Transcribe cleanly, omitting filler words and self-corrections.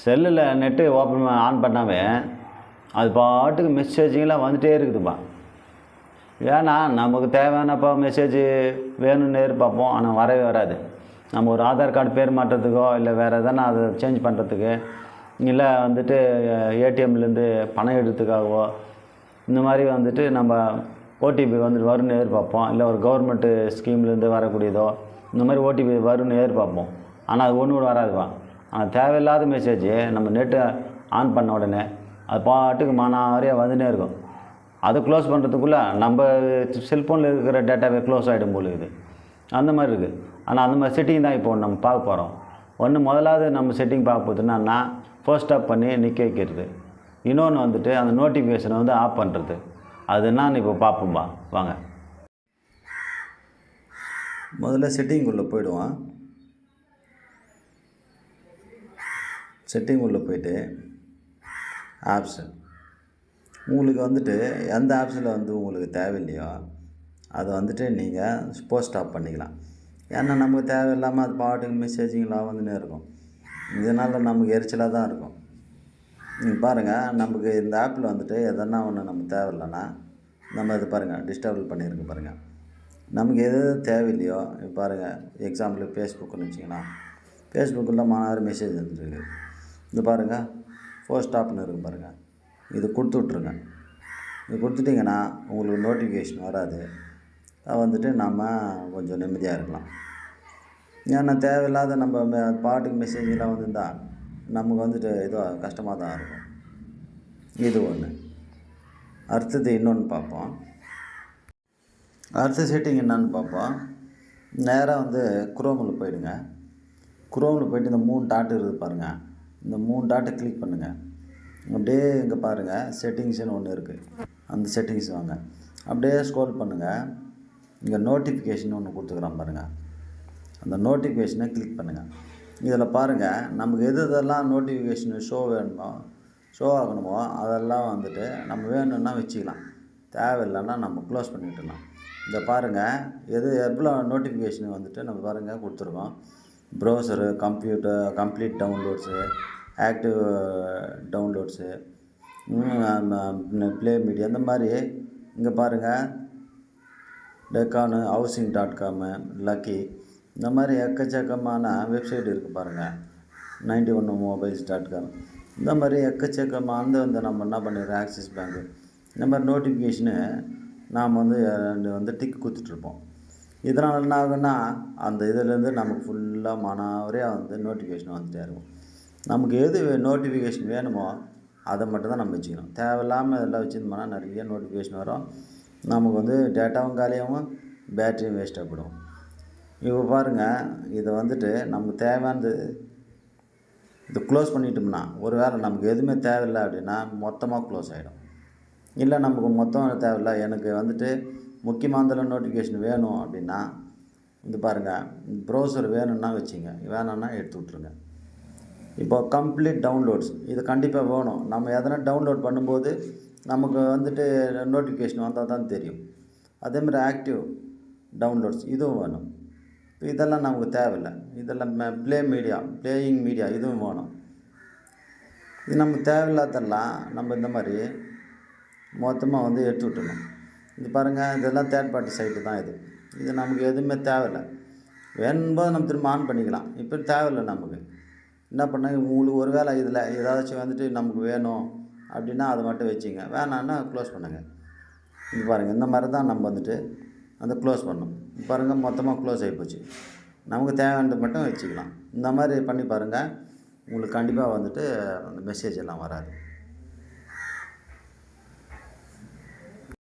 செல்லில் net on பண்ணாவே அது பாட்டுக்கு மெசேஜிங்கெலாம் வந்துகிட்டே இருக்குதுப்பா. ஏன்னா நமக்கு தேவையானப்போ மெசேஜ் வேணும்னு எதிர்பார்ப்போம், ஆனால் வரவே வராது. நம்ம ஒரு ஆதார் கார்டு பேர் மாற்றத்துக்கோ இல்லை வேறு எதனா அதை சேஞ்ச் பண்ணுறதுக்கு இல்லை வந்துட்டு ஏடிஎம்லேருந்து பணம் எடுத்துக்காகவோ இந்த மாதிரி வந்துட்டு நம்ம ஓடிபி வந்துட்டு வரும்னு எதிர்பார்ப்போம். இல்லை ஒரு கவர்மெண்ட்டு ஸ்கீம்லேருந்து வரக்கூடியதோ இந்த மாதிரி ஓடிபி வரும்னு எதிர்பார்ப்போம். ஆனால் அது ஒன்று கூட வராதுப்பா. ஆனால் தேவையில்லாத மெசேஜ் நம்ம நெட்டு ஆன் பண்ண உடனே அது பாட்டுக்கு மானாவாரியாக வந்துனே இருக்கும். அதை க்ளோஸ் பண்ணுறதுக்குள்ளே நம்ம செல்ஃபோனில் இருக்கிற டேட்டாவே க்ளோஸ் ஆகிடும் போல இருக்குது. அந்த மாதிரி இருக்குது. ஆனால் அந்த மாதிரி செட்டிங் தான் இப்போ நம்ம பார்க்க போகிறோம். முதலாவது நம்ம செட்டிங் பார்க்க போகுதுன்னா ஃபர்ஸ்ட் ஆஃப் பண்ணி நிற்க வைக்கிறது. இன்னொன்று வந்துட்டு அந்த நோட்டிஃபிகேஷனை வந்து ஆஃப் பண்ணுறது. அது என்னன்னு இப்போ பார்ப்போம்பா வாங்க. முதல்ல செட்டிங்குள்ளே போய்டுவோம். செட்டிங்குள்ளே போய்ட்டு ஆப்ஸு உங்களுக்கு வந்துட்டு எந்த ஆப்ஸில் வந்து உங்களுக்கு தேவையில்லையோ அதை வந்துட்டு நீங்கள் போஸ்ட் ஆஃப் பண்ணிக்கலாம். ஏன்னா நமக்கு தேவையில்லாமல் அது பாட்டுக்கு மெசேஜிங்கெலாம் வந்துன்னே இருக்கும். இதனால் நமக்கு எரிச்சலாக தான் இருக்கும். நீங்கள் பாருங்கள், நமக்கு இந்த ஆப்பில் வந்துட்டு எதனா ஒன்று நமக்கு தேவையில்லைன்னா நம்ம இது பாருங்கள் டிஸ்டர்பிள் பண்ணியிருக்கு பாருங்கள். நமக்கு எது தேவையில்லையோ இப்போ பாருங்கள், எக்ஸாம்பிள் ஃபேஸ்புக்குன்னு வச்சிங்கன்னா ஃபேஸ்புக்கில் மானாறு மெசேஜ் வந்துருக்கு. இது பாருங்கள் போஸ்ட் ஆப்னு இருக்குது பாருங்கள். இது கொடுத்து விட்ருங்க. இது கொடுத்துட்டிங்கன்னா உங்களுக்கு நோட்டிஃபிகேஷன் வராது. வந்துட்டு நம்ம கொஞ்சம் நிம்மதியாக இருக்கலாம். ஏன்னா தேவையில்லாத நம்ம பாட்டுக்கு மெசேஜெலாம் வந்துருந்தால் நமக்கு வந்துட்டு ஏதோ கஷ்டமாக தான் இருக்கும். இது ஒன்று. அடுத்தது இன்னொன்று பார்ப்போம். அடுத்த செட்டிங் என்னான்னு பார்ப்போம். நேராக வந்து குரோமில் போயிடுங்க. குரோமில் போய்ட்டு இந்த 3 டாட் இருக்குது பாருங்கள். இந்த 3 டாட்டை கிளிக் பண்ணுங்கள். அப்படியே இங்கே பாருங்கள் செட்டிங்ஸ்னு ஒன்று இருக்குது. அந்த செட்டிங்ஸ் வாங்க. அப்படியே ஸ்க்ரோல் பண்ணுங்கள். இங்கே நோட்டிஃபிகேஷன் ஒன்று கொடுத்துக்குறோம் பாருங்கள். அந்த நோட்டிஃபிகேஷனை கிளிக் பண்ணுங்கள். இதில் பாருங்கள் நமக்கு எதெல்லாம் நோட்டிஃபிகேஷன் ஷோ ஆகணுமோ அதெல்லாம் வந்துட்டு நம்ம வேணும்னா வச்சுக்கலாம். தேவையில்லைன்னா நம்ம க்ளோஸ் பண்ணிவிடலாம். இதை பாருங்கள் எவ்வளோ நோட்டிஃபிகேஷன் வந்துட்டு நம்ம பாருங்கள் கொடுத்துருக்கோம். Browser, computer, complete downloads, active downloads, play media, இந்த மாதிரி இங்கே பாருங்கள் டெக்கானு, housing.com, லக்கி, இந்த மாதிரி எக்கச்சக்கமான வெப்சைட் இருக்குது பாருங்கள். 91mobiles.com, இந்த மாதிரி எக்கச்சக்கமான வந்து நம்ம என்ன பண்ணிடுறோம் ஆக்சிஸ் பேங்க்கு இந்த மாதிரி நோட்டிஃபிகேஷனு நாம் வந்து டிக் கொடுத்துட்ருப்போம். இதனால் என்ன ஆகுன்னா அந்த இதிலேருந்து நமக்கு ஃபுல்லாக மானாவரியாக வந்து நோட்டிஃபிகேஷன் வந்துகிட்டே இருக்கும். நமக்கு எது நோட்டிஃபிகேஷன் வேணுமோ அதை மட்டும் தான் நம்ம வச்சுக்கணும். தேவையில்லாமல் இதெல்லாம் வச்சுருந்தோம்னா நிறைய நோட்டிஃபிகேஷன் வரும். நமக்கு வந்து டேட்டாவும் காலியாகவும் பேட்டரியும் வேஸ்ட்டாக போடும். இப்போ பாருங்கள், இதை வந்துட்டு நமக்கு தேவையானது இது க்ளோஸ் பண்ணிட்டோம்னா ஒரு வேளை நமக்கு எதுவுமே தேவையில்லை அப்படின்னா மொத்தமாக க்ளோஸ் ஆகிடும். இல்லை நமக்கு மொத்தம் தேவையில்லை, எனக்கு வந்துட்டு முக்கியமானதில் நோட்டிஃபிகேஷன் வேணும் அப்படின்னா இது பாருங்கள் ப்ரௌசர் வேணும்னா வச்சுங்க, வேணும்னா எடுத்து விட்ருங்க. இப்போ கம்ப்ளீட் டவுன்லோட்ஸ் இது கண்டிப்பாக வேணும். நம்ம எதனா டவுன்லோட் பண்ணும்போது நமக்கு வந்துட்டு நோட்டிஃபிகேஷன் வந்தால் தான் தெரியும். அதேமாதிரி ஆக்டிவ் டவுன்லோட்ஸ் இதுவும் வேணும். இதெல்லாம் நமக்கு தேவையில்லை. இதெல்லாம் பிளேயிங் மீடியா இதுவும் வேணும். இது நமக்கு தேவையில்லாதெல்லாம் நம்ம இந்த மாதிரி மொத்தமாக வந்து எடுத்து விட்டுணும். இது பாருங்கள் இதெல்லாம் தேர்ட் பார்ட்டி சைட்டு தான். இது நமக்கு எதுவுமே தேவையில்லை. வேணும்போது நம்ம திரும்ப ஆன் பண்ணிக்கலாம். இப்போ தேவையில்லை. நமக்கு என்ன பண்ணாங்க, உங்களுக்கு ஒரு வேளை இதில் ஏதாச்சும் வந்துட்டு நமக்கு வேணும் அப்படின்னா அதை மட்டும் வச்சுங்க, வேணான்னா க்ளோஸ் பண்ணுங்கள். இது பாருங்கள் இந்த மாதிரி தான் நம்ம வந்துட்டு அந்த க்ளோஸ் பண்ணணும். பாருங்கள் மொத்தமாக க்ளோஸ் ஆகி போச்சு. நமக்கு தேவையானது மட்டும் வச்சுக்கலாம். இந்த மாதிரி பண்ணி பாருங்கள், உங்களுக்கு கண்டிப்பாக வந்துட்டு அந்த மெசேஜ் எல்லாம் வராது.